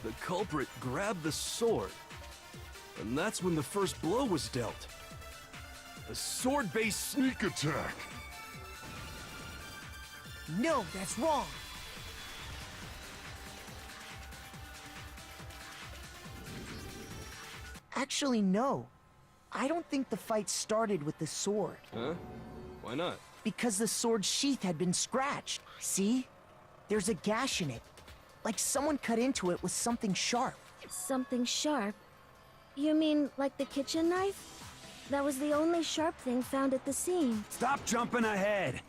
The culprit grabbed the sword, and that's when the first blow was dealt. A sword-based sneak attack. No, that's wrong. Actually, no. I don't think the fight started with the sword. Huh? Why not? Because the sword's sheath had been scratched. See? There's a gash in it. Like someone cut into it with something sharp. Something sharp? You mean like the kitchen knife? That was the only sharp thing found at the scene. Stop jumping ahead!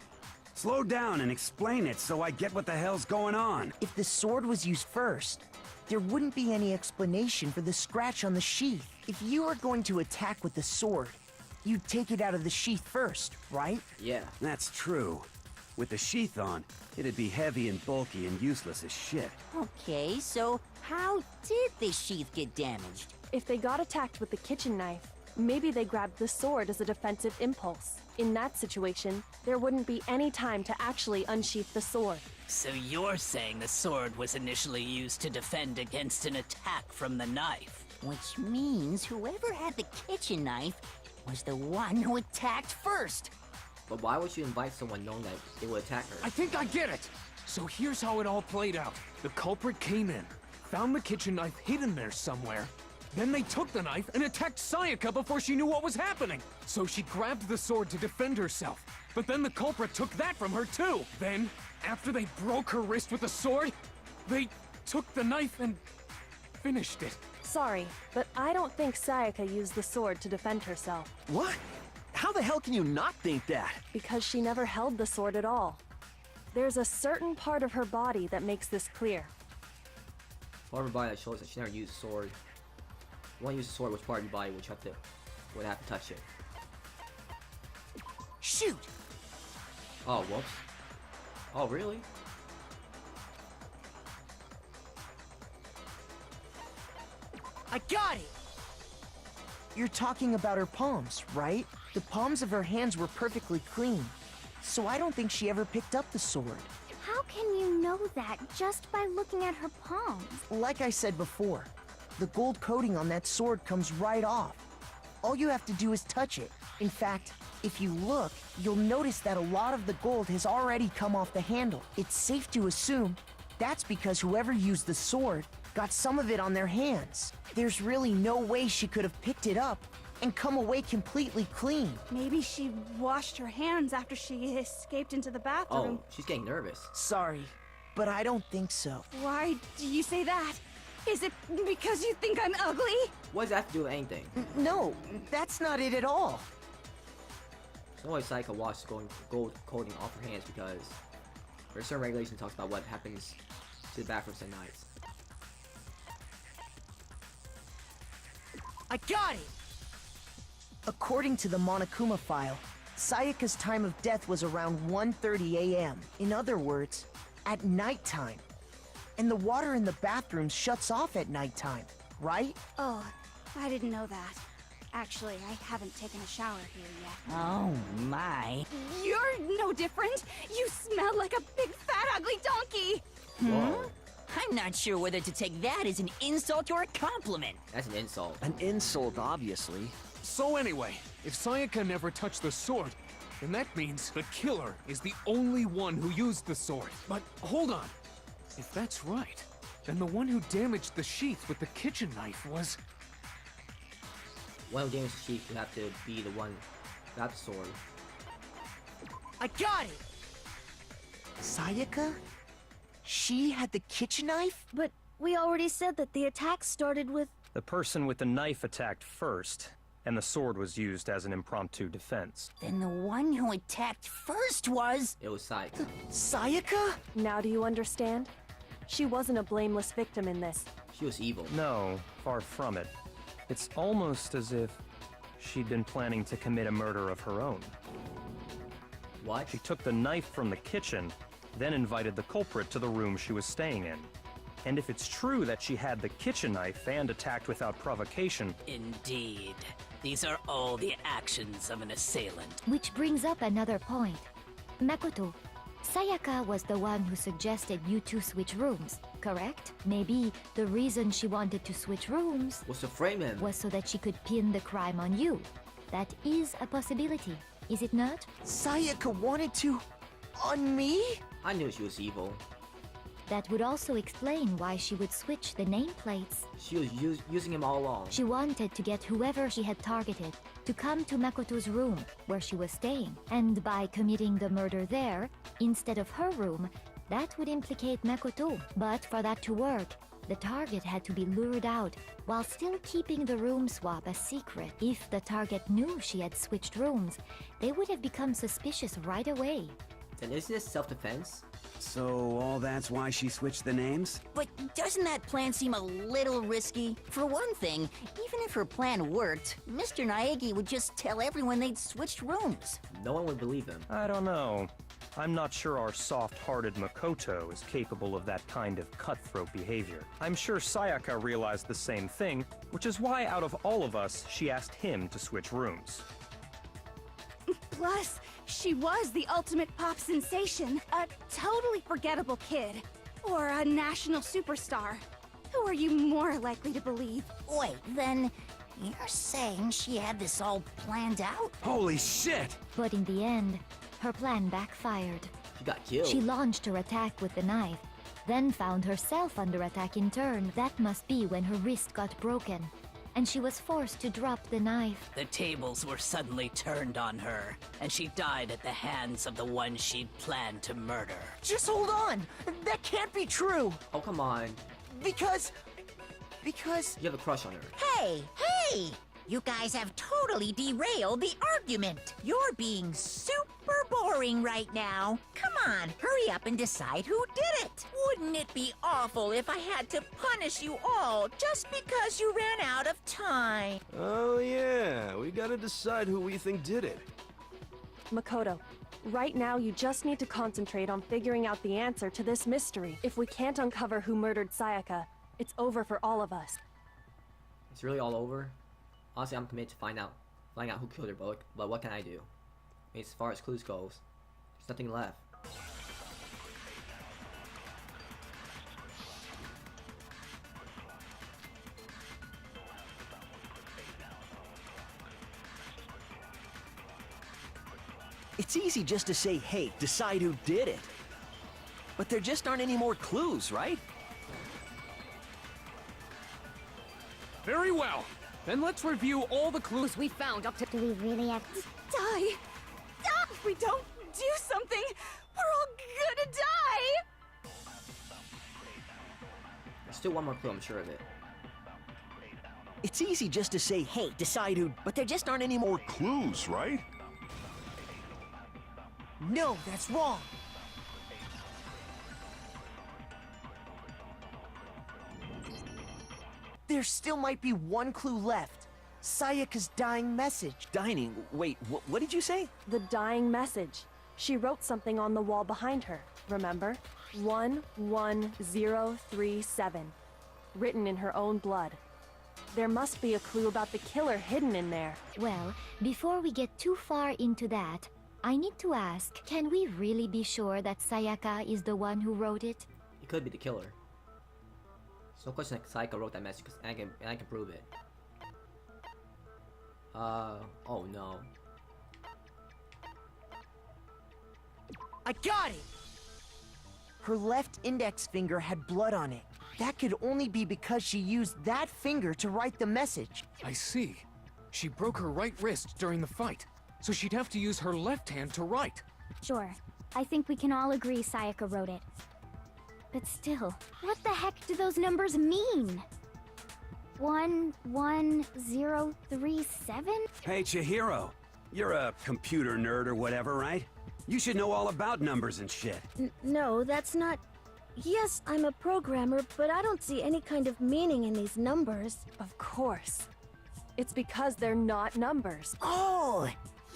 Slow down and explain it so I get what the hell's going on. If the sword was used first, there wouldn't be any explanation for the scratch on the sheath. If you were going to attack with the sword, you'd take it out of the sheath first, right? Yeah. That's true. With the sheath on, it'd be heavy and bulky and useless as shit. Okay, so how did the sheath get damaged? If they got attacked with the kitchen knife, maybe they grabbed the sword as a defensive impulse. In that situation, there wouldn't be any time to actually unsheath the sword. So you're saying the sword was initially used to defend against an attack from the knife? Which means whoever had the kitchen knife was the one who attacked first. But why would you invite someone knowing that they would attack her? I think I get it! So here's how it all played out. The culprit came in, found the kitchen knife hidden there somewhere. Then they took the knife and attacked Sayaka before she knew what was happening. So she grabbed the sword to defend herself. But then the culprit took that from her too. Then, after they broke her wrist with the sword, they took the knife and finished it. Sorry, but I don't think Sayaka used the sword to defend herself. What? How the hell can you not think that? Because she never held the sword at all. There's a certain part of her body that makes this clear. Part of her body that shows that she never used a sword. When you use a sword, which part of your body would have to touch it? Shoot! Oh, whoops. Oh, really? I got it! You're talking about her palms, right? The palms of her hands were perfectly clean, so I don't think she ever picked up the sword. How can you know that just by looking at her palms? Like I said before, the gold coating on that sword comes right off. All you have to do is touch it. In fact, if you look, you'll notice that a lot of the gold has already come off the handle. It's safe to assume that's because whoever used the sword got some of it on their hands. There's really no way she could have picked it up and come away completely clean. Maybe she washed her hands after she escaped into the bathroom. Oh, she's getting nervous. Sorry, but I don't think so. Why do you say that? Is it because you think I'm ugly? What does that have to do with anything? No, that's not it at all. So always Sayaka washed gold coating off her hands because there's certain regulation that talks about what happens to the bathrooms at night. I got it! According to the Monokuma file, Sayaka's time of death was around 1:30 a.m. In other words, at nighttime. And the water in the bathroom shuts off at nighttime, right? Oh, I didn't know that. Actually, I haven't taken a shower here yet. Oh my. You're no different! You smell like a big fat ugly donkey! Whoa. I'm not sure whether to take that as an insult or a compliment. That's an insult. An insult, obviously. So anyway, if Sayaka never touched the sword, then that means the killer is the only one who used the sword. But hold on. If that's right, then the one who damaged the sheath with the kitchen knife was... One who damaged the sheath would have to be the one who got the sword. I got it! Sayaka? She had the kitchen knife? But we already said that the attack started with... The person with the knife attacked first, and the sword was used as an impromptu defense. Then the one who attacked first was... It was Sayaka. Sayaka? Now do you understand? She wasn't a blameless victim in this. She was evil. No, far from it. It's almost as if she'd been planning to commit a murder of her own. What? She took the knife from the kitchen, then invited the culprit to the room she was staying in. And if it's true that she had the kitchen knife and attacked without provocation... Indeed. These are all the actions of an assailant. Which brings up another point. Makoto, Sayaka was the one who suggested you two switch rooms. correct? Maybe the reason she wanted to switch rooms Was to frame him. was so that she could pin the crime on you. That is a possibility, is it not? Sayaka wanted to... on me? I knew she was evil. That would also explain why she would switch the nameplates. She was using him all along. She wanted to get whoever she had targeted to come to Makoto's room, where she was staying. And by committing the murder there, instead of her room, that would implicate Makoto. But for that to work, the target had to be lured out, while still keeping the room swap a secret. If the target knew she had switched rooms, they would have become suspicious right away. Then isn't this self-defense? So all that's why she switched the names? But doesn't that plan seem a little risky? For one thing, even if her plan worked, Mr. Naegi would just tell everyone they'd switched rooms. No one would believe him. I don't know. I'm not sure our soft-hearted Makoto is capable of that kind of cutthroat behavior. I'm sure Sayaka realized the same thing, which is why out of all of us, she asked him to switch rooms. Plus, she was the ultimate pop sensation. A totally forgettable kid. Or a national superstar. Who are you more likely to believe? Wait, then you're saying she had this all planned out? Holy shit! But in the end, her plan backfired. She got killed. She launched her attack with the knife, then found herself under attack in turn. That must be when her wrist got broken, and she was forced to drop the knife. The tables were suddenly turned on her, and she died at the hands of the one she'd planned to murder. Just hold on! That can't be true! Oh, come on. Because... You have a crush on her. Hey! You guys have totally derailed the argument. You're being super boring right now. Come on, hurry up and decide who did it. Wouldn't it be awful if I had to punish you all just because you ran out of time? Oh yeah, we gotta decide who we think did it. Makoto, right now you just need to concentrate on figuring out the answer to this mystery. If we can't uncover who murdered Sayaka, it's over for all of us. It's really all over. Honestly, I'm committed to find out who killed her, but what can I do? I mean, as far as clues goes, there's nothing left. It's easy just to say, hey, decide who did it. But there just aren't any more clues, right? Very well. Then let's review all the clues we found up to... Do we really have to... Die! If we don't do something, we're all gonna die! There's still one more clue, I'm sure of it. It's easy just to say, hey, decide who... But there just aren't any more Clues, right? No, that's wrong! There still might be one clue left. Sayaka's dying message. Dining? Wait, what did you say? The dying message. She wrote something on the wall behind her, remember? 11037. Written in her own blood. There must be a clue about the killer hidden in there. Well, before we get too far into that, I need to ask, can we really be sure that Sayaka is the one who wrote it? It could be the killer. There's no question that Sayaka wrote that message, and I can prove it. Oh no. I got it! Her left index finger had blood on it. That could only be because she used that finger to write the message. I see. She broke her right wrist during the fight, so she'd have to use her left hand to write. Sure. I think we can all agree Sayaka wrote it. But still, what the heck do those numbers mean? 11037? Hey, Chihiro. You're a computer nerd or whatever, right? You should know all about numbers and shit. No, that's not... Yes, I'm a programmer, but I don't see any kind of meaning in these numbers. Of course. It's because they're not numbers. Oh,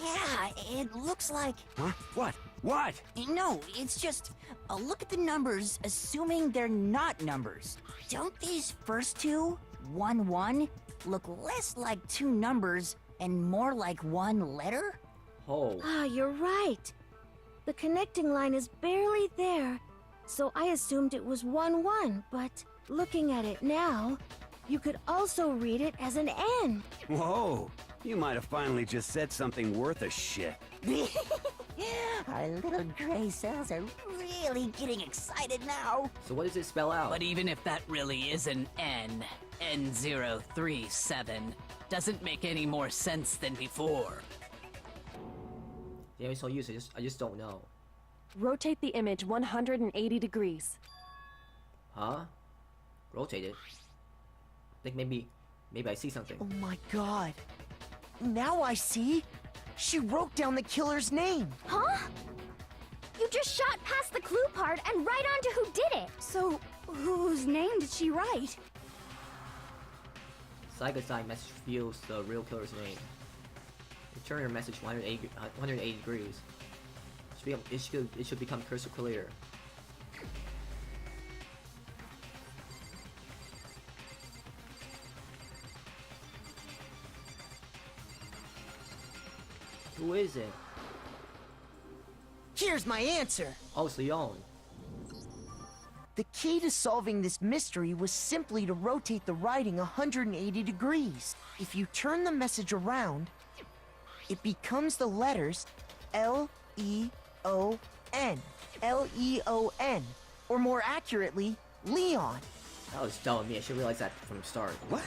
yeah, it looks like... Huh? What? What? No, it's just... look at the numbers, assuming they're not numbers. Don't these first two, 1-1, look less like two numbers and more like one letter? Oh. Ah, you're right. The connecting line is barely there, so I assumed it was 1-1, but looking at it now, you could also read it as an N. Whoa! You might have finally just said something worth a shit. Our little gray cells are really getting excited now. So what does it spell out? But even if that really is an N, N037, doesn't make any more sense than before. Yeah, it's so used. I just don't know. Rotate the image 180 degrees. Huh? Rotate it. I think maybe I see something. Oh my god. Now I see. She wrote down the killer's name. Huh? You just shot past the clue part and right on to who did it. So, whose name did she write? Psycho's sign message reveals the real killer's name. Return your message 180 degrees. It should become crystal clear. Who is it? Here's my answer. Oh, it's Leon. The key to solving this mystery was simply to rotate the writing 180 degrees. If you turn the message around, it becomes the letters L-E-O-N. L-E-O-N. Or more accurately, Leon. That was dumb of me. I should realize that from the start. What?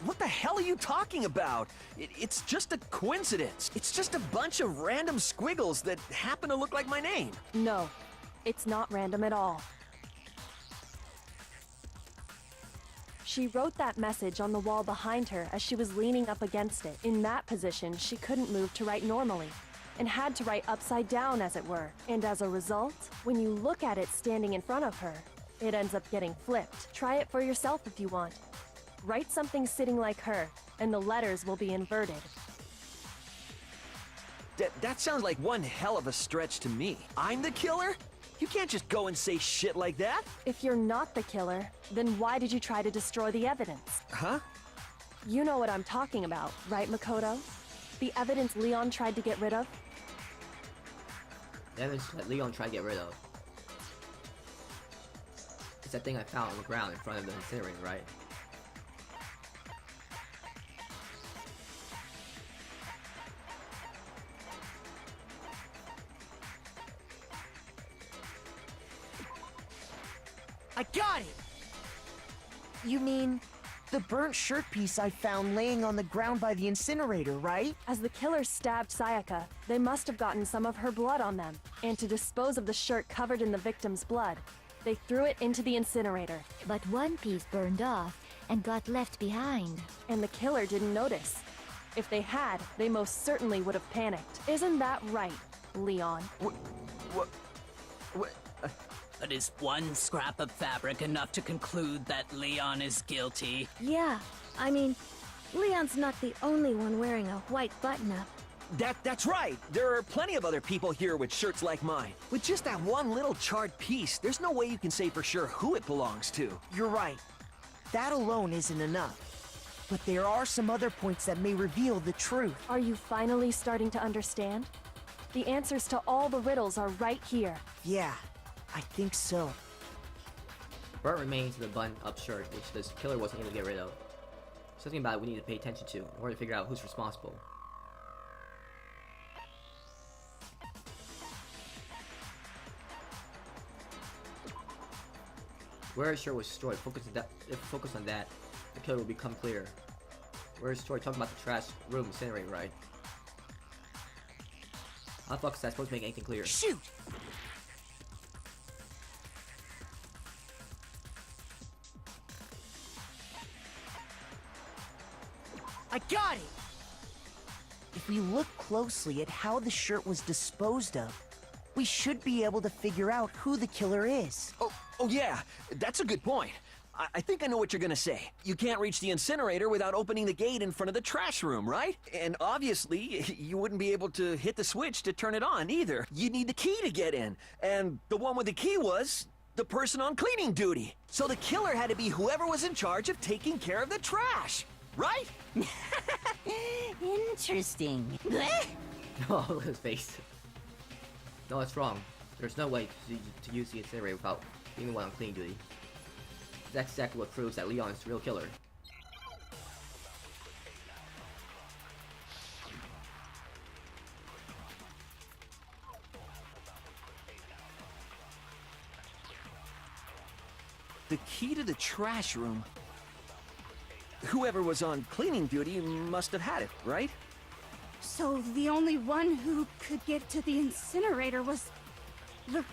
What the hell are you talking about? It's just a coincidence. It's just a bunch of random squiggles that happen to look like my name. No, it's not random at all. She wrote that message on the wall behind her as she was leaning up against it. In that position, she couldn't move to write normally, and had to write upside down, as it were. And as a result, when you look at it standing in front of her, it ends up getting flipped. Try it for yourself if you want. Write something sitting like her, and the letters will be inverted. That sounds like one hell of a stretch to me. I'm the killer? You can't just go and say shit like that. If you're not the killer, then why did you try to destroy the evidence? Huh? You know what I'm talking about, right, Makoto? The evidence Leon tried to get rid of? The evidence that Leon tried to get rid of. It's that thing I found on the ground in front of the incinerator, right? I got it! You mean the burnt shirt piece I found laying on the ground by the incinerator, right? As the killers stabbed Sayaka, they must have gotten some of her blood on them. And to dispose of the shirt covered in the victim's blood, they threw it into the incinerator. But one piece burned off and got left behind. And the killer didn't notice. If they had, they most certainly would have panicked. Isn't that right, Leon? What? But is one scrap of fabric enough to conclude that Leon is guilty? Yeah, I mean, Leon's not the only one wearing a white button-up. That's right. There are plenty of other people here with shirts like mine. With just that one little charred piece, there's no way you can say for sure who it belongs to. You're right. That alone isn't enough. But there are some other points that may reveal the truth. Are you finally starting to understand? The answers to all the riddles are right here. Yeah, I think so. Burnt remains of the button-up shirt, which this killer wasn't able to get rid of. Something about it we need to pay attention to in order to figure out who's responsible. Where his shirt was destroyed, focus on that, the killer will become clear. Where his story talking about the trash room incinerator, right? How the fuck is that supposed to make anything clear? Shoot! I got it! If we look closely at how the shirt was disposed of, we should be able to figure out who the killer is. Oh yeah, that's a good point. I think I know what you're gonna say. You can't reach the incinerator without opening the gate in front of the trash room, right? And obviously, you wouldn't be able to hit the switch to turn it on either. You'd need the key to get in. And the one with the key was the person on cleaning duty. So the killer had to be whoever was in charge of taking care of the trash, right? Interesting. Oh, look at his face. No, that's wrong. There's no way to use the incinerator without being the one on cleaning duty. That's exactly what proves that Leon is the real killer. The key to the trash room. Whoever was on cleaning duty must have had it, right? So the only one who could get to the incinerator was the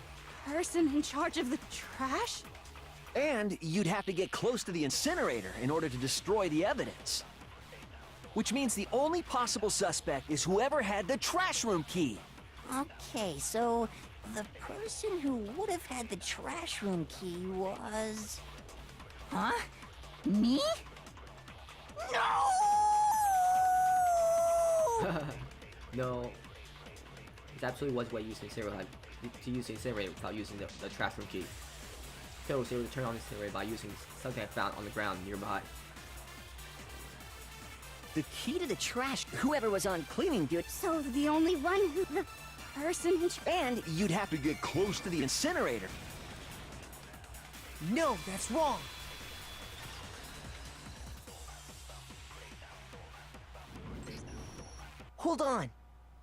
person in charge of the trash? And you'd have to get close to the incinerator in order to destroy the evidence. Which means the only possible suspect is whoever had the trash room key. Okay, so the person who would have had the trash room key was... Huh? Me? No! No. It absolutely was a way to use the incinerator, without using the trash room key. Killer was able to turn on the incinerator by using something I found on the ground nearby. The key to the trash, whoever was on cleaning duty. So the only one who... the person in charge... And you'd have to get close to the incinerator. No, that's wrong. Hold on.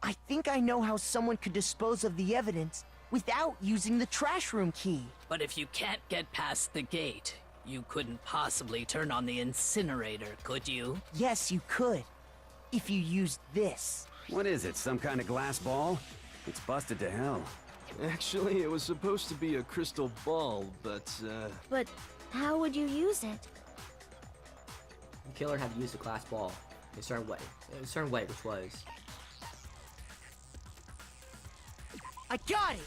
I think I know how someone could dispose of the evidence without using the trash room key. But if you can't get past the gate, you couldn't possibly turn on the incinerator, could you? Yes, you could. If you used this. What is it, some kind of glass ball? It's busted to hell. Actually, it was supposed to be a crystal ball, but, But how would you use it? The killer had to use the glass ball in a certain way, which was... I got it!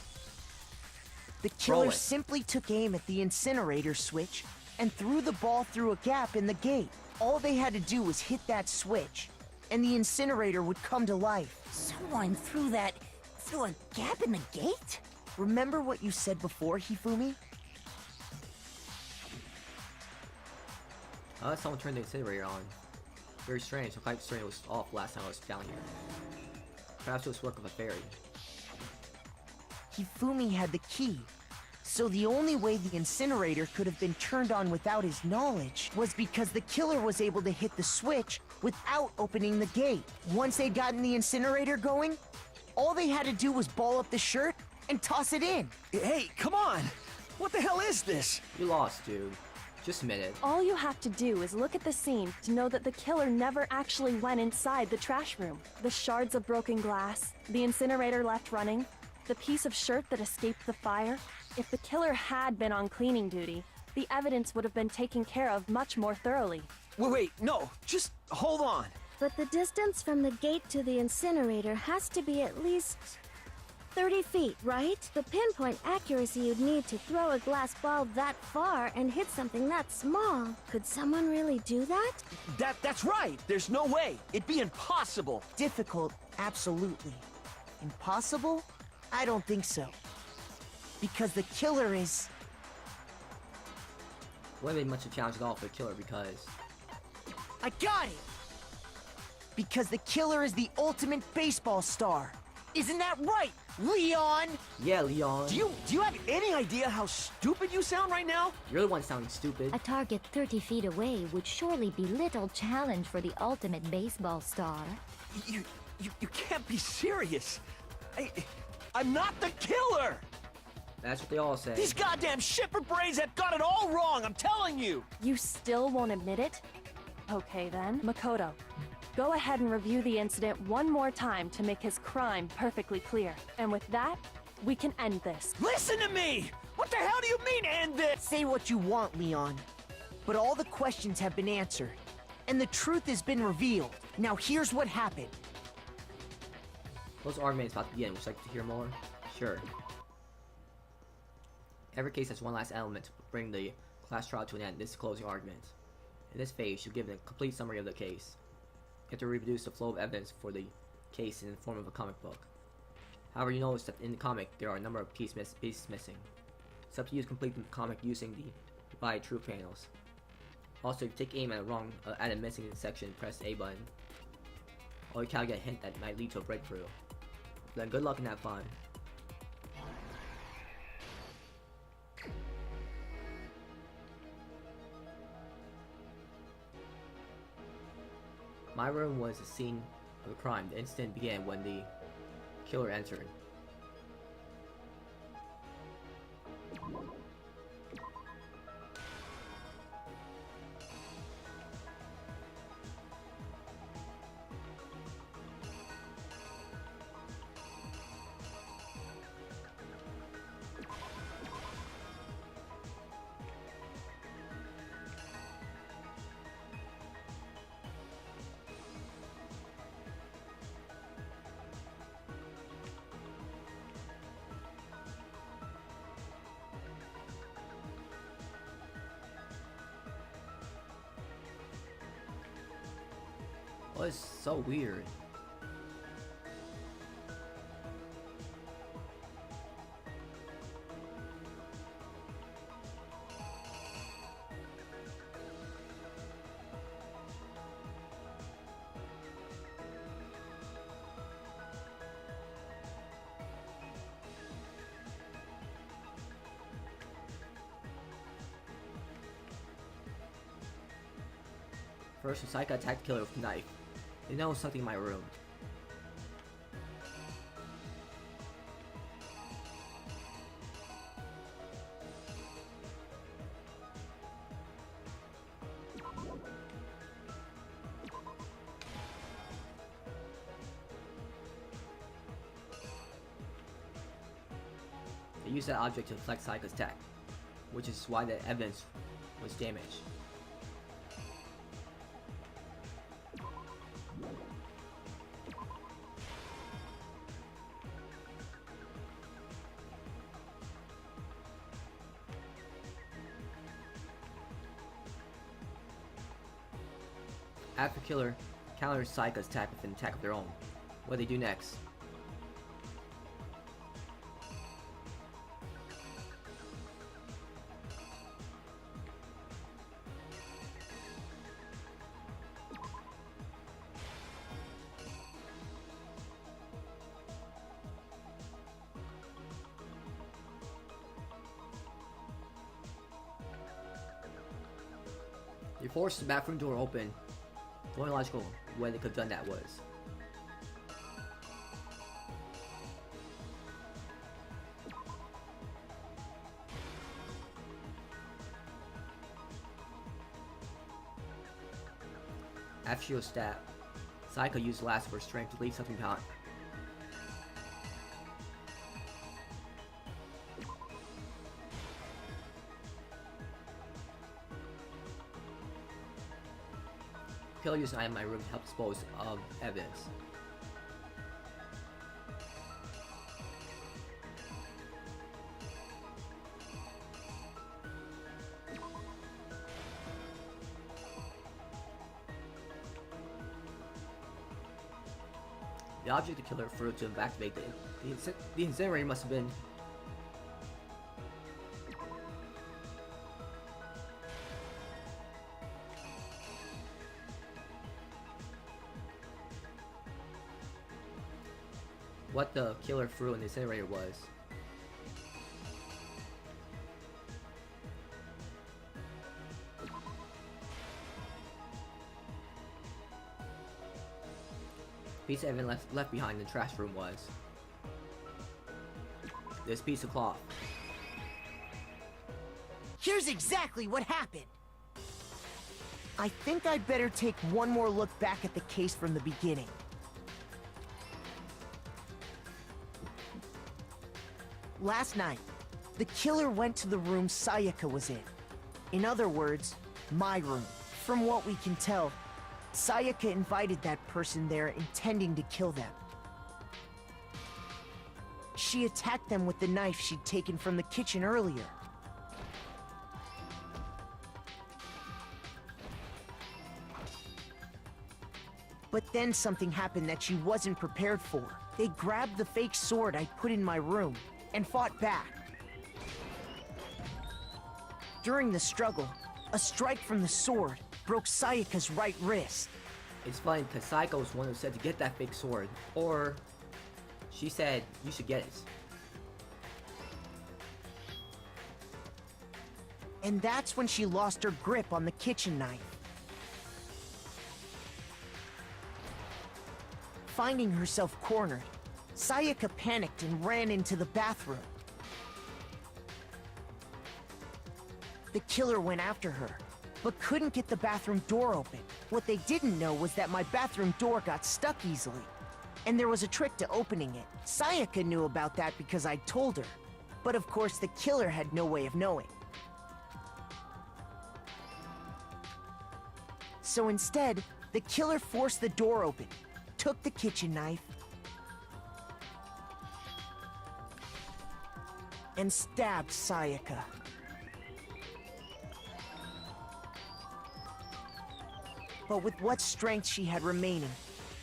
The Roll killer it. simply took aim at the incinerator switch and threw the ball through a gap in the gate. All they had to do was hit that switch, and the incinerator would come to life. Someone threw a gap in the gate? Remember what you said before, Hifumi? Someone turned the incinerator on. Very strange. The incinerator was off last time I was down here. Perhaps it was work of a fairy. Hifumi had the key, so the only way the incinerator could have been turned on without his knowledge was because the killer was able to hit the switch without opening the gate. Once they'd gotten the incinerator going, all they had to do was ball up the shirt and toss it in. Hey, come on! What the hell is this? You lost, dude. Just a minute. All you have to do is look at the scene to know that the killer never actually went inside the trash room. The shards of broken glass, the incinerator left running, the piece of shirt that escaped the fire. If the killer had been on cleaning duty, the evidence would have been taken care of much more thoroughly. Wait, no, just hold on. But the distance from the gate to the incinerator has to be at least 30 feet, right? The pinpoint accuracy you'd need to throw a glass ball that far and hit something that small. Could someone really do that? That's right. There's no way. It'd be impossible. Difficult, absolutely. Impossible? I don't think so. Because the killer is... Wouldn't be much of a challenge at all for the killer because... I got it! Because the killer is the ultimate baseball star. Isn't that right, Leon? Yeah, Leon. Do you have any idea how stupid you sound right now? You're the one sounding stupid. A target 30 feet away would surely be little challenge for the ultimate baseball star. You can't be serious. I'm not the killer! That's what they all say. These goddamn shipper brains have got it all wrong, I'm telling you! You still won't admit it? Okay then, Makoto. Go ahead and review the incident one more time to make his crime perfectly clear. And with that, we can end this. Listen to me! What the hell do you mean, end this? Say what you want, Leon. But all the questions have been answered, and the truth has been revealed. Now here's what happened. Those arguments about to begin. Would you like to hear more? Sure. Every case has one last element to bring the class trial to an end. This is closing argument. In this phase, you give a complete summary of the case. You have to reproduce the flow of evidence for the case in the form of a comic book. However, you notice that in the comic, there are a number of pieces missing. It's up to you to complete the comic using the divided truth panels. Also, if you take aim at a missing section, press the A button. Or you can get a hint that might lead to a breakthrough. Then good luck and have fun. My room was the scene of the crime. The incident began when the killer entered. Well, it's so weird. First, Saika attacked the killer with a knife. They know something in my room. They used that object to deflect Saika's attack, which is why the evidence was damaged. After killer counters Saika's attack with an attack of their own, what do they do next? They forced the bathroom door open. The only logical way they could have done that was after she was stabbed, Saika used the last of her strength to leave something behind. Killer used an item in my room to help dispose of evidence. The object the killer threw to activate the incinerator must have been what the killer threw in the incinerator was. The piece of evidence left behind in the trash room was this piece of cloth. Here's exactly what happened. I think I'd better take one more look back at the case from the beginning. Last night, the killer went to the room Sayaka was in. In other words, my room. From what we can tell, Sayaka invited that person there intending to kill them. She attacked them with the knife she'd taken from the kitchen earlier. But then something happened that she wasn't prepared for. They grabbed the fake sword I put in my room and fought back. During the struggle, a strike from the sword broke Sayaka's right wrist. It's funny because Saika was the one who said to get that fake sword, or she said you should get it. And that's when she lost her grip on the kitchen knife. finding herself cornered, Sayaka panicked and ran into the bathroom. The killer went after her, but couldn't get the bathroom door open. What they didn't know was that my bathroom door got stuck easily, and there was a trick to opening it. Sayaka knew about that because I'd told her, but of course the killer had no way of knowing. So instead, the killer forced the door open, took the kitchen knife, and stabbed Sayaka. But with what strength she had remaining,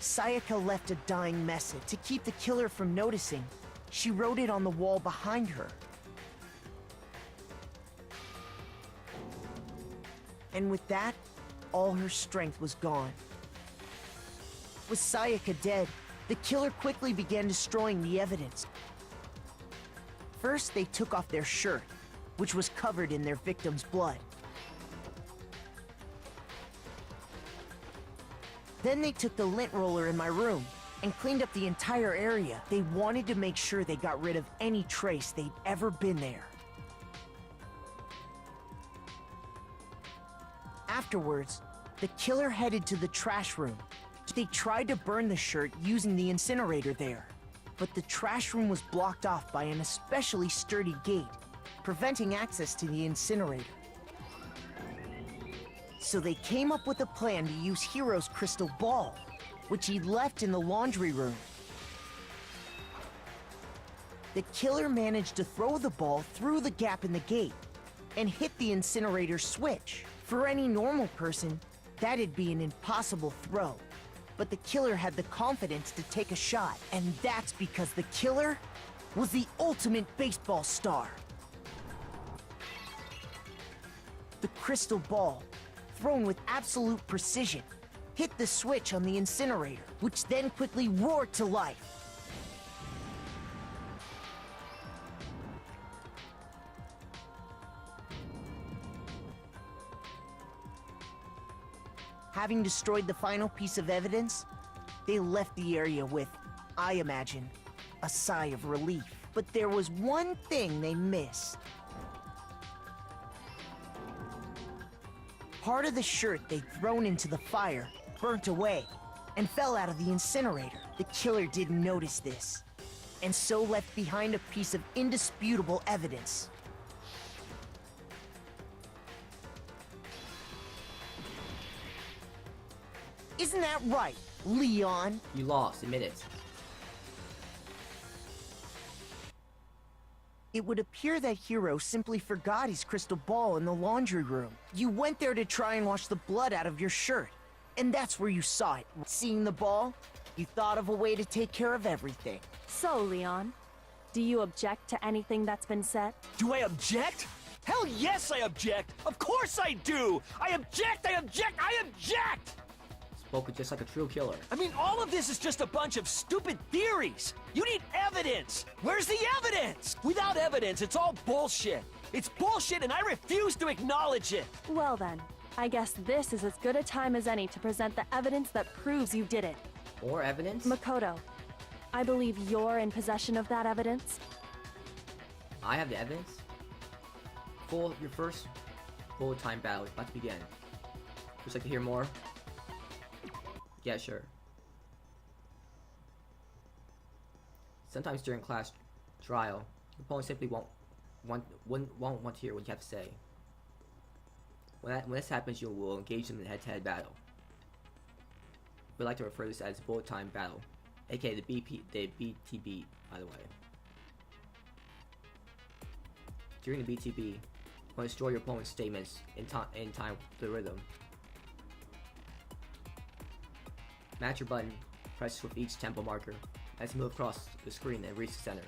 Sayaka left a dying message. To keep the killer from noticing, she wrote it on the wall behind her. And with that, all her strength was gone. With Sayaka dead, the killer quickly began destroying the evidence. First, they took off their shirt, which was covered in their victim's blood. Then they took the lint roller in my room and cleaned up the entire area. They wanted to make sure they got rid of any trace they'd ever been there. Afterwards, the killer headed to the trash room. They tried to burn the shirt using the incinerator there, but the trash room was blocked off by an especially sturdy gate, preventing access to the incinerator. So they came up with a plan to use Hiro's crystal ball, which he'd left in the laundry room. The killer managed to throw the ball through the gap in the gate and hit the incinerator switch. For any normal person, that'd be an impossible throw. But the killer had the confidence to take a shot, and that's because the killer was the ultimate baseball star. The crystal ball, thrown with absolute precision, hit the switch on the incinerator, which then quickly roared to life. Having destroyed the final piece of evidence, they left the area with, I imagine, a sigh of relief. But there was one thing they missed. Part of the shirt they'd thrown into the fire burnt away and fell out of the incinerator. The killer didn't notice this, and so left behind a piece of indisputable evidence. Isn't that right, Leon? You lost, admit it. It would appear that Hiro simply forgot his crystal ball in the laundry room. You went there to try and wash the blood out of your shirt, and that's where you saw it. Seeing the ball, you thought of a way to take care of everything. So, Leon, do you object to anything that's been said? Do I object? Hell yes, I object! Of course I do! I object! I object! I object! Spoken just like a true killer. I mean, all of this is just a bunch of stupid theories. You need evidence. Where's the evidence? Without evidence, it's all bullshit. It's bullshit and I refuse to acknowledge it. Well then, I guess this is as good a time as any to present the evidence that proves you did it. More evidence? Makoto, I believe you're in possession of that evidence. I have the evidence? Your first bullet time battle is about to begin. Would you like to hear more? Yeah, sure. Sometimes during class trial, your opponent simply won't want to hear what you have to say. When this happens, you will engage them in a head-to-head battle. We like to refer to this as bullet time battle, aka the BTB, by the way. During the BTB, you want to destroy your opponent's statements in time with the rhythm. Match your button, press with each tempo marker as you move across the screen and reach the center.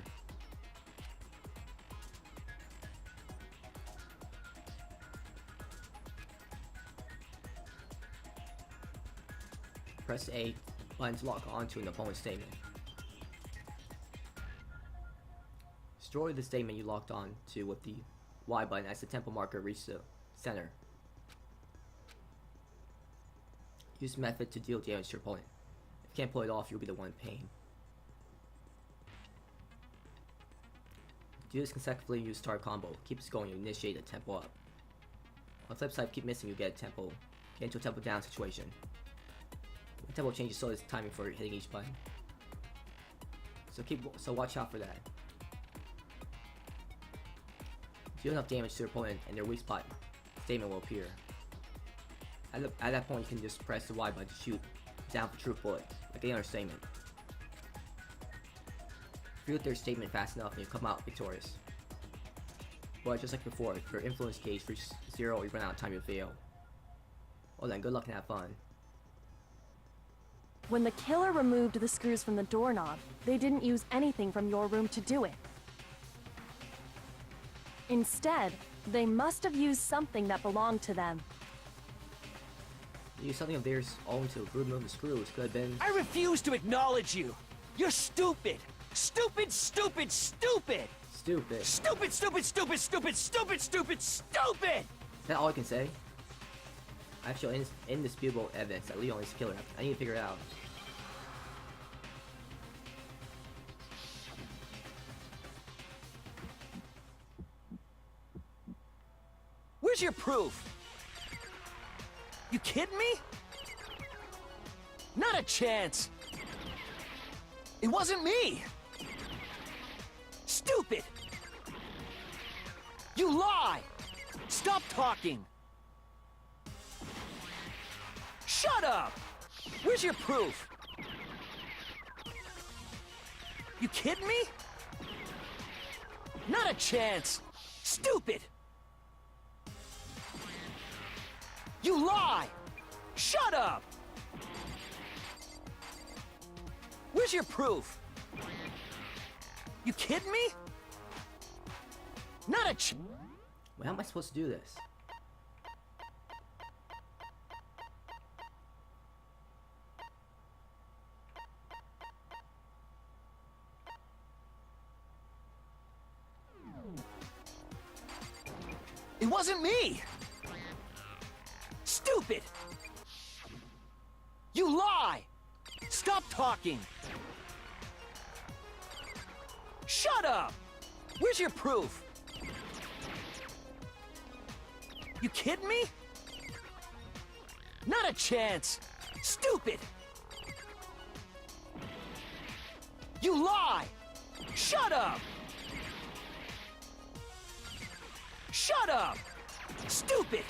Press A button to lock onto an opponent's statement. Destroy the statement you locked on to with the Y button as the tempo marker reaches the center. Use method to deal damage to your opponent. If you can't pull it off, you'll be the one in pain. Do this consecutively, use start combo. Keep this going, you initiate a tempo up. On the flip side, keep missing, you get a tempo. Get into a tempo down situation. The tempo changes so there's timing for hitting each button. So watch out for that. Do enough damage to your opponent and their weak spot, statement will appear. At that point, you can just press the Y button to shoot down for true bullets, like any other statement. If you hit their statement fast enough, and you come out victorious. But just like before, if your influence gauge reaches 0 or you run out of time, you'll fail. Well then, good luck and have fun. When the killer removed the screws from the doorknob, they didn't use anything from your room to do it. Instead, they must have used something that belonged to them. Use something of theirs own to remove the screws. Could have been. I refuse to acknowledge you! You're stupid! Stupid, stupid, stupid! Stupid. Stupid, stupid, stupid, stupid, stupid, stupid, stupid! Is that all I can say? I have shown indisputable evidence that Leon is the killer. I need to figure it out. Where's your proof? You kidding me? Not a chance! It wasn't me! Stupid! You lie! Stop talking! Shut up! Where's your proof? You kidding me? Not a chance! Stupid! You lie! Shut up! Where's your proof? You kidding me? Not a Well, how am I supposed to do this? It wasn't me! Stupid! You lie! Stop talking! Shut up! Where's your proof? You kidding me? Not a chance! Stupid! You lie! Shut up! Shut up! Stupid!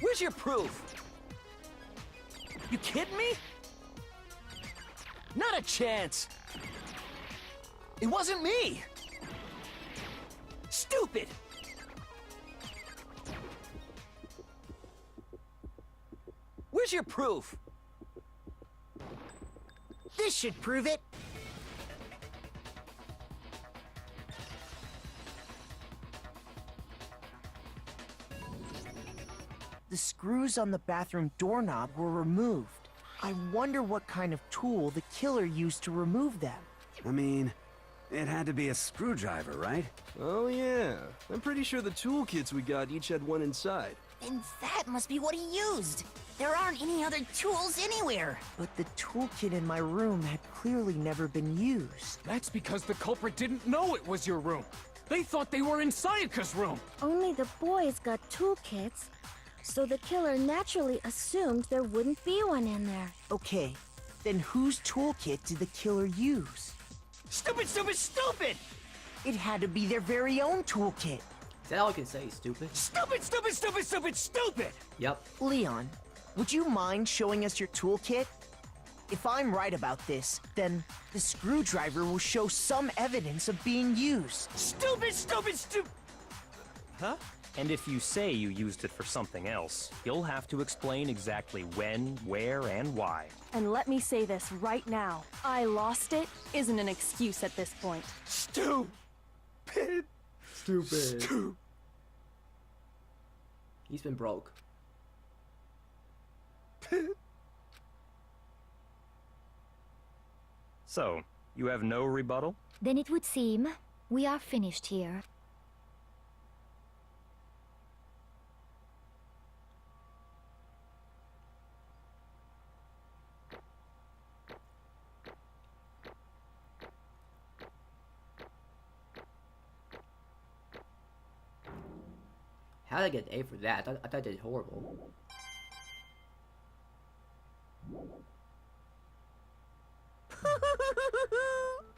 Where's your proof? You kidding me? Not a chance! It wasn't me! Stupid! Where's your proof? This should prove it. The screws on the bathroom doorknob were removed. I wonder what kind of tool the killer used to remove them. I mean, it had to be a screwdriver, right? Oh yeah, I'm pretty sure the toolkits we got each had one inside. And that must be what he used. There aren't any other tools anywhere. But the toolkit in my room had clearly never been used. That's because the culprit didn't know it was your room. They thought they were in Sayaka's room. Only the boys got toolkits, so the killer naturally assumed there wouldn't be one in there. Okay, then whose toolkit did the killer use? Stupid, stupid, stupid! It had to be their very own toolkit. Is that all I can say, stupid? Stupid, stupid, stupid, stupid, stupid! Yep. Leon, would you mind showing us your toolkit? If I'm right about this, then the screwdriver will show some evidence of being used. Stupid, stupid, stupid! Huh? And if you say you used it for something else, you'll have to explain exactly when, where, and why. And let me say this right now. I lost it isn't an excuse at this point. Stupid! Stupid. He's been broke. So, you have no rebuttal? Then it would seem we are finished here. How did I get an A for that? I thought I did horrible.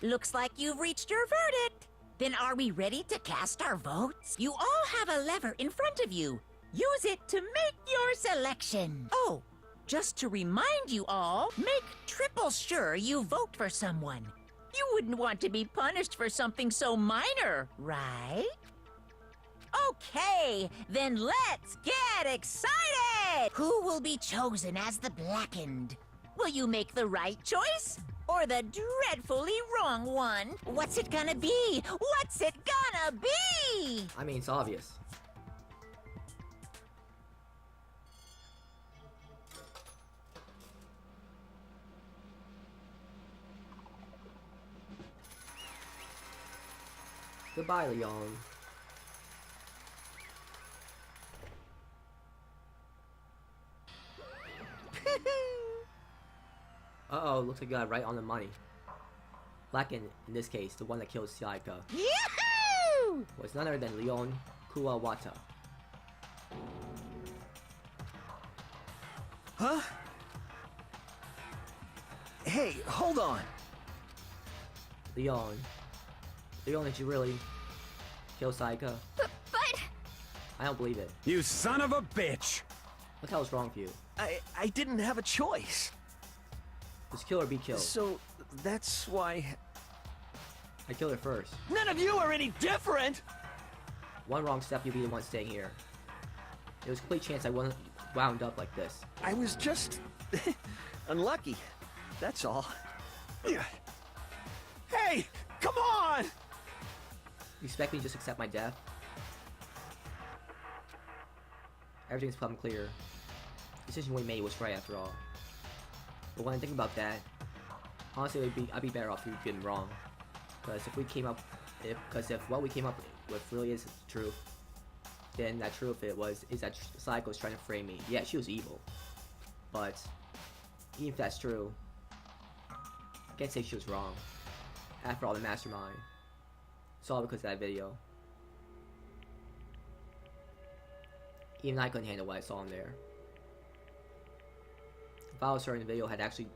Looks like you've reached your verdict. Then are we ready to cast our votes? You all have a lever in front of you. Use it to make your selection. Oh, just to remind you all, make triple sure you vote for someone. You wouldn't want to be punished for something so minor, right? Okay, then let's get excited! Who will be chosen as the Blackened? Will you make the right choice? Or the dreadfully wrong one? What's it gonna be? What's it gonna be? I mean, it's obvious. Goodbye, Leon. Uh-oh, looks like you got it right on the money. Blackened, in this case, the one that kills Sayaka, Yahoo! was none other than Leon Kuwawata. Huh? Hey, hold on. Leon, did you really kill Sayaka? But... I don't believe it. You son of a bitch! What the hell is wrong with you? I didn't have a choice. Just kill or be killed. So, that's why... I killed her first. None of you are any different! One wrong step, you'd be the one staying here. There was a complete chance I wasn't wound up like this. I was just... unlucky. That's all. Hey! Come on! You expect me to just accept my death? Everything's become clear. The decision we made was right after all. But when I think about that, honestly, I'd be better off if we did wrong. Because if what we came up with really is the truth, then that truth is that Sayaka was trying to frame me. Yeah, she was evil. But even if that's true, I can't say she was wrong. After all, the mastermind. It's all because of that video. Even I couldn't handle what I saw in there. If I was her in the video had actually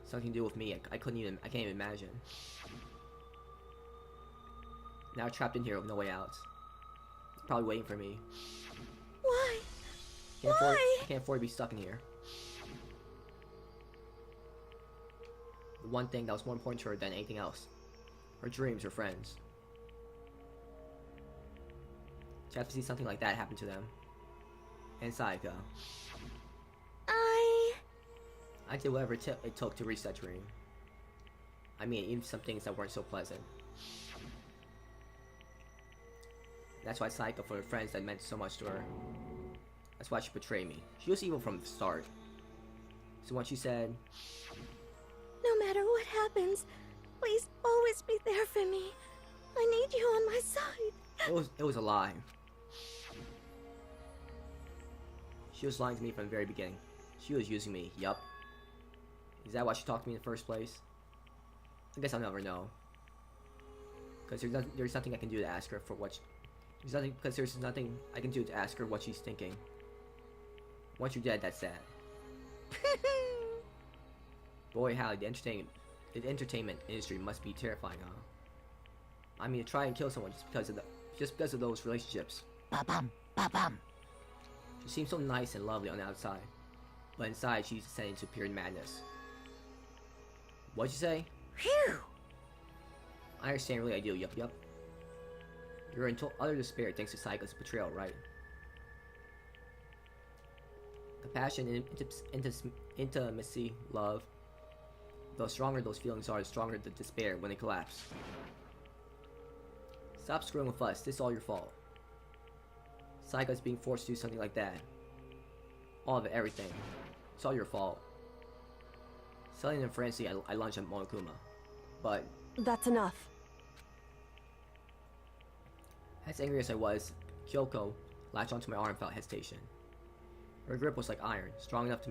something to do with me, I can't even imagine. Now trapped in here with no way out. It's probably waiting for me. Why? Can't afford to be stuck in here. The one thing that was more important to her than anything else. Her dreams, her friends. To have to see something like that happen to them. And Sayaka. I did whatever it took to reach that dream. I mean, even some things that weren't so pleasant. That's why Sayaka, for her friends that meant so much to her. That's why she betrayed me. She was evil from the start. So when she said, No matter what happens, please always be there for me. I need you on my side. It was a lie. She was lying to me from the very beginning. She was using me, yup. Is that why she talked to me in the first place? I guess I'll never know. Because there's nothing I can do to ask her for what there's nothing I can do to ask her what she's thinking. Once you're dead, that's sad. Boy, howdy, the entertainment industry must be terrifying, huh? I mean, to try and kill someone just because of those relationships. Ba-bum, ba-bum. She seems so nice and lovely on the outside, but inside she's descending to pure madness. What'd you say? Phew! I understand, really I do, yup. You're in utter despair thanks to Sayaka's betrayal, right? Compassion, intimacy, love. The stronger those feelings are, the stronger the despair when they collapse. Stop screwing with us, this is all your fault. Sayaka's being forced to do something like that. All of it, everything. It's all your fault. Selling in frenzy, I launched at Monokuma. But... That's enough. As angry as I was, Kyoko latched onto my arm without hesitation. Her grip was like iron, strong enough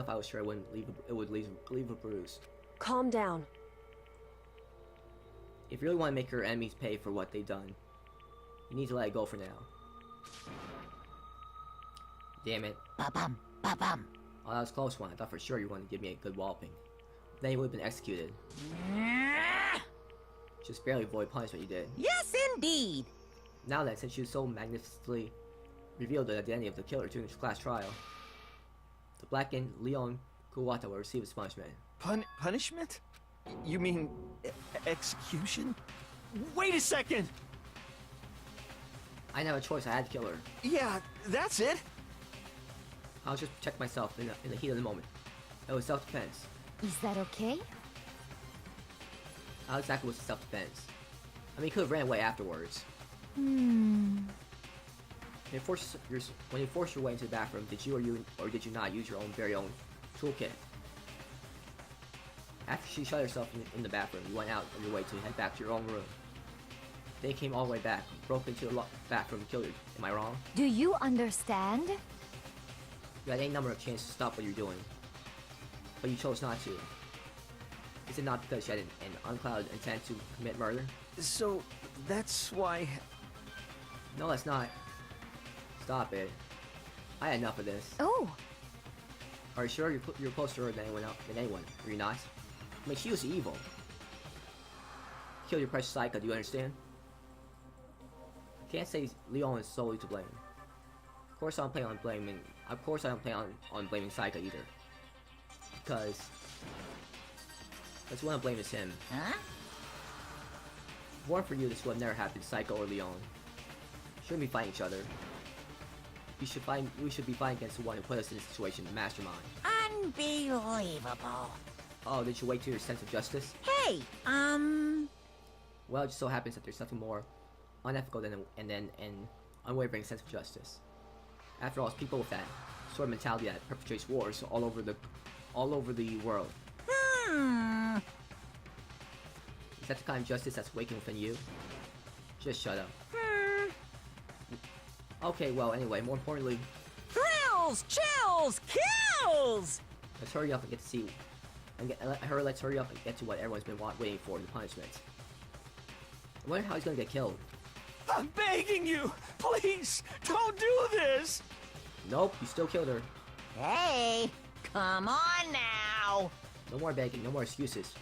I was sure it would leave a bruise. Calm down. If you really want to make your enemies pay for what they've done, you need to let it go for now. Damn it. Ba-bum, ba-bum. Oh, that was a close one. I thought for sure you were going to give me a good walloping. Then you would have been executed. Just barely avoid punishment you did. Yes, indeed. Now then, since you so magnificently revealed the identity of the killer during the class trial, the blackened Leon Kuwata will receive his punishment. Punishment? You mean execution? Wait a second! I didn't have a choice, I had to kill her. Yeah, that's it. I was just protecting myself in the heat of the moment. It was self-defense. Is that okay? How exactly was self-defense? I mean, he could have ran away afterwards. Hmm. When you forced your way into the bathroom, did you not use your very own toolkit? After she shut herself in the bathroom, you went out on your way to head back to your own room. Then you came all the way back, broke into the bathroom and killed her. Am I wrong? Do you understand? You had any number of chances to stop what you're doing, but you chose not to. Is it not because you had an unclouded intent to commit murder? So, that's why... No, that's not. Stop it. I had enough of this. Oh! Are you sure you're closer to her than anyone? Are you not? I mean, she was evil. Killed your precious Saika, do you understand? Can't say Leon is solely to blame. Of course I don't plan on blaming Saika either. Because the one to blame is him. Huh? If it weren't for you, this would have never happened to Saika or Leon. Shouldn't be fighting each other. We should be fighting against the one who put us in this situation, the mastermind. Unbelievable. Oh, did you wait till your sense of justice? Hey, Well, it just so happens that there's nothing more unethical than an unwavering sense of justice. After all, it's people with that sort of mentality that perpetrates wars all over the world. Is that the kind of justice that's waking within you? Just shut up. Okay, well, anyway, more importantly... Thrills! Chills! Kills! Let's hurry up and get to see... Let's hurry up and get to what everyone's been waiting for, the punishment. I wonder how he's gonna get killed. I'm begging you! Please! Don't do this! Nope, you still killed her. Hey! Come on now! No more begging, no more excuses.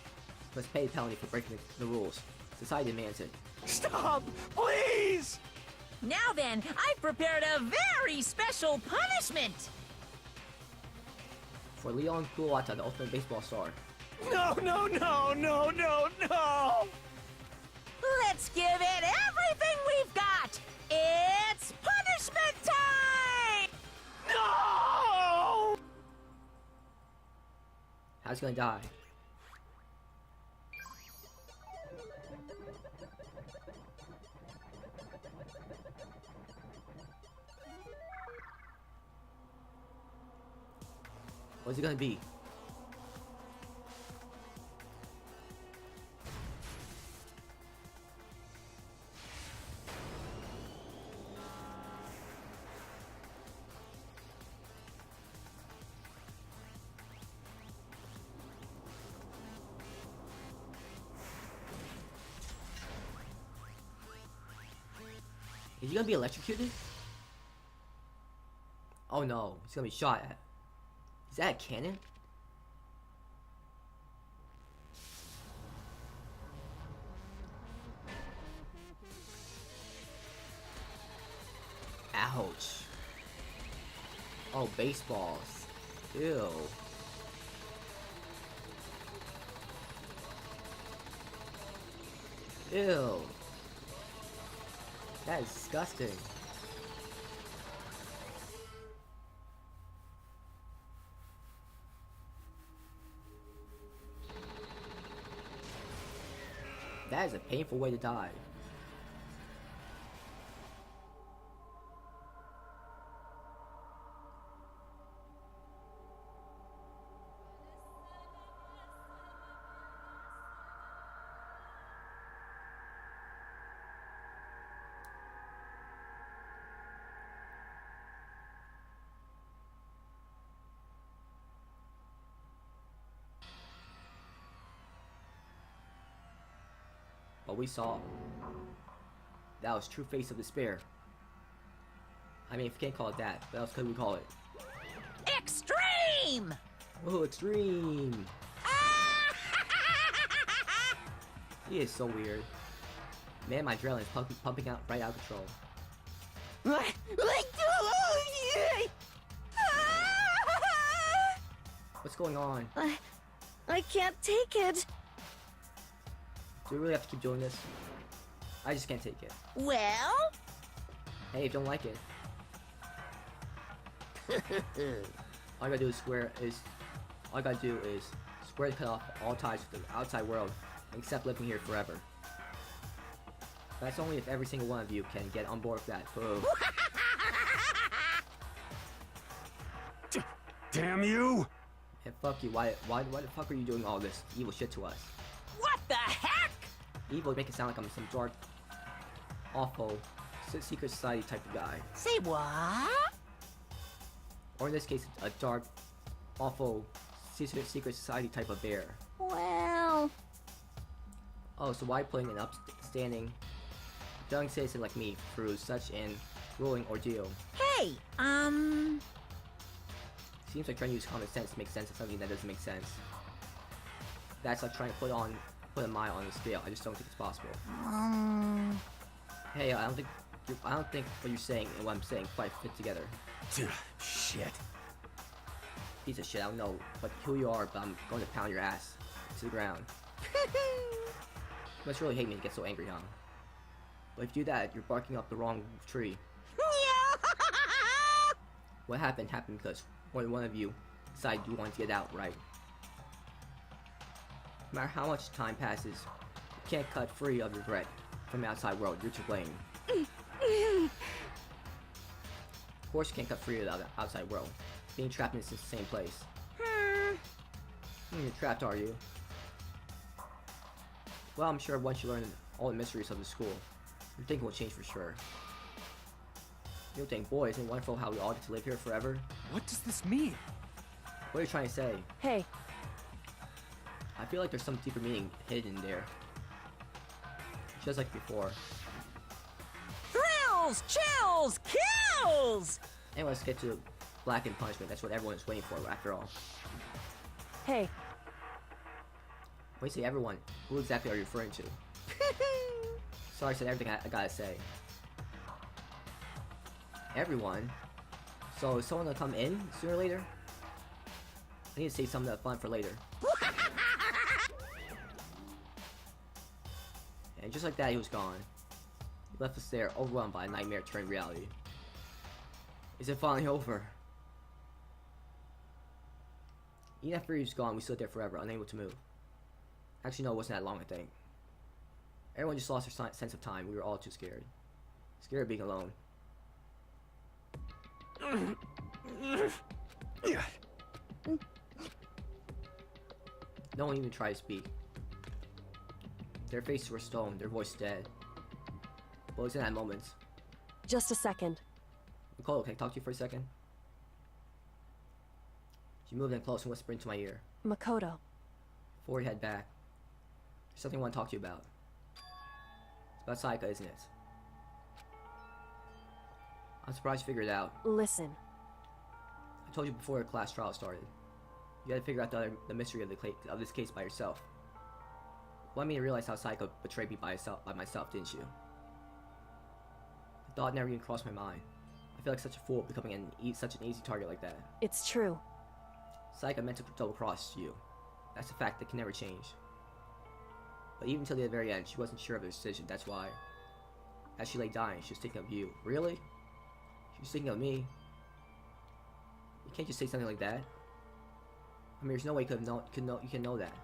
Let's pay the penalty for breaking the rules. Society demands it. Stop! Please! Now then, I've prepared a very special punishment! For Leon Kuwata, the ultimate baseball star. No! Let's give it everything we've got! It's punishment time! No! How's he gonna die? What's it gonna be? Is he gonna be electrocuted? Oh no, he's gonna be shot at. Is that a cannon? Ouch. Oh, baseballs. Ew. Ew. That is disgusting. That is a painful way to die. What we saw, that was true face of despair. I mean, if you can't call it that, what else could we call it? Extreme! Oh, extreme! He is so weird. Man, my adrenaline is pumping out right out of control. What's going on? I can't take it. Do we really have to keep doing this? I just can't take it. Well? Hey, if you don't like it. All I gotta do is square to cut off all ties with the outside world and accept living here forever. That's only if every single one of you can get on board with that. Boo. Damn you! And fuck you, why the fuck are you doing all this evil shit to us? What the heck? Evil make it sound like I'm some dark, awful, secret society type of guy. Say what? Or in this case, a dark, awful, secret society type of bear. Well... Oh, so why putting an upstanding, young citizen like me through such an grueling ordeal? Hey, Seems like trying to use common sense to make sense of something that doesn't make sense. That's like trying to put a mile on the scale. I just don't think it's possible. Hey, I don't think what you're saying and what I'm saying quite fit together. Shit. Piece of shit, I don't know who you are, but I'm going to pound your ass to the ground. You must really hate me to get so angry, huh? But if you do that, you're barking up the wrong tree. What happened because one of you decided you wanted to get out, right? No matter how much time passes, you can't cut free of regret from the outside world. You're to blame. Of course you can't cut free of the outside world. Being trapped in the same place. You're trapped, are you? Well, I'm sure once you learn all the mysteries of the school, your thinking will change for sure. You'll think, boy, isn't it wonderful how we all get to live here forever? What does this mean? What are you trying to say? Hey. I feel like there's some deeper meaning hidden in there. Just like before. Thrills, chills, kills! Anyway, let's get to blackened punishment. That's what everyone is waiting for, after all. Hey. When you say everyone, who exactly are you referring to? Sorry, I said everything I gotta say. Everyone? So is someone gonna come in sooner or later? I need to save some of that fun for later. And just like that, he was gone. He left us there, overwhelmed by a nightmare turned reality. Is it finally over? Even after he was gone, we stood there forever, unable to move. Actually, no, it wasn't that long, I think. Everyone just lost their sense of time. We were all too scared. Scared of being alone. No one even tried to speak. Their faces were stone, their voice dead. But it was in that moment. Just a second. Nicole, can I talk to you for a second? She moved in close and whispered into my ear. Makoto. Before we head back, there's something I want to talk to you about. It's about Sayaka, isn't it? I'm surprised you figured it out. Listen. I told you before the class trial started. You had to figure out the mystery of this case by yourself. You wanted me to realize how Sayaka betrayed me by myself, didn't you? The thought never even crossed my mind. I feel like such a fool becoming such an easy target like that. It's true. Sayaka meant to double-cross you. That's a fact that can never change. But even till the very end, she wasn't sure of her decision. That's why, as she lay dying, she was thinking of you. Really? She was thinking of me. You can't just say something like that. I mean, there's no way you can know that.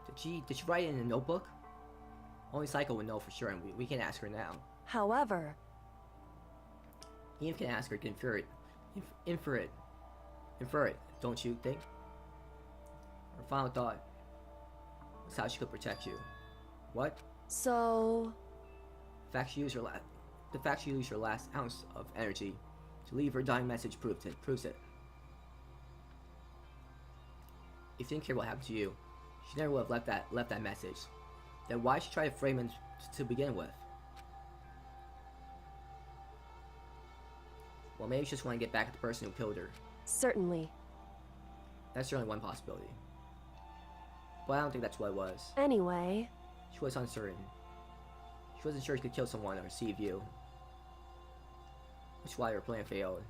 Did she write it in a notebook? Only Sayaka would know for sure, and we can't ask her now. However, even if you can ask her, you can infer it, don't you think? Her final thought was how she could protect you. What? So... The fact she used her last ounce of energy to leave her dying message proves it. If you didn't care what happened to you, she never would have left that message. Then why did she try to frame him to begin with? Well, maybe she just want to get back at the person who killed her. Certainly. That's certainly one possibility. But I don't think that's what it was. Anyway... She was uncertain. She wasn't sure she could kill someone or receive you. Which is why her plan failed.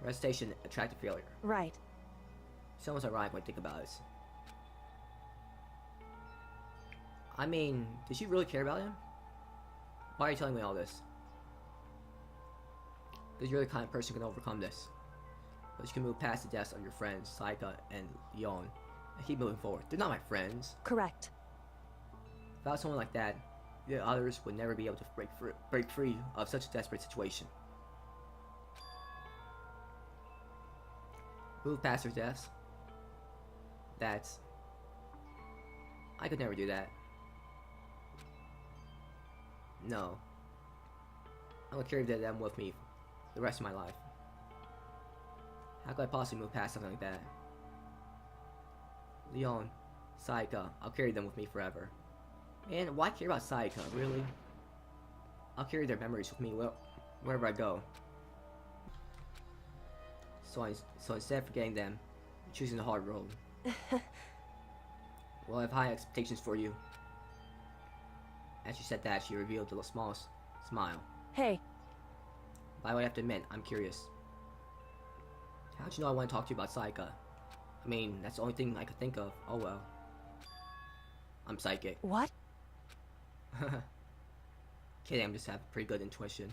Recitation attracted failure. Right. It's almost ironic when I think about it. I mean, did she really care about him? Why are you telling me all this? Because you're the kind of person who can overcome this. But you can move past the deaths of your friends, Saika and Leon, and keep moving forward. They're not my friends. Correct. Without someone like that, the others would never be able to break free of such a desperate situation. Move past their deaths? That's... I could never do that. No. I'm gonna carry them with me the rest of my life. How could I possibly move past something like that? Leon, Saika, I'll carry them with me forever. And why care about Saika, really? I'll carry their memories with me wherever I go. So instead of forgetting them, I'm choosing the hard road. Well, I have high expectations for you. As she said that, she revealed the smallest smile. Hey. But I would have to admit, I'm curious. How'd you know I want to talk to you about Saika? I mean, that's the only thing I could think of. Oh well. I'm psychic. What? Kidding, I'm just have pretty good intuition.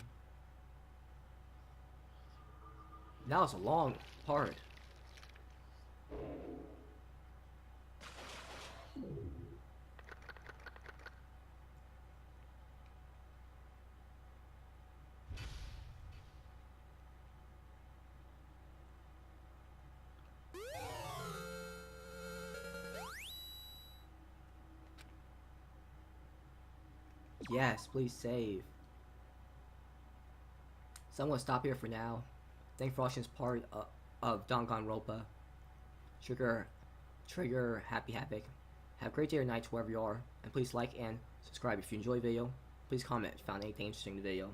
That was a long part. Yes, please save. So I'm gonna stop here for now. Thanks for watching this part of Danganronpa. Trigger, Happy Havoc. Have a great day or night wherever you are. And please like and subscribe if you enjoyed the video. Please comment if you found anything interesting in the video.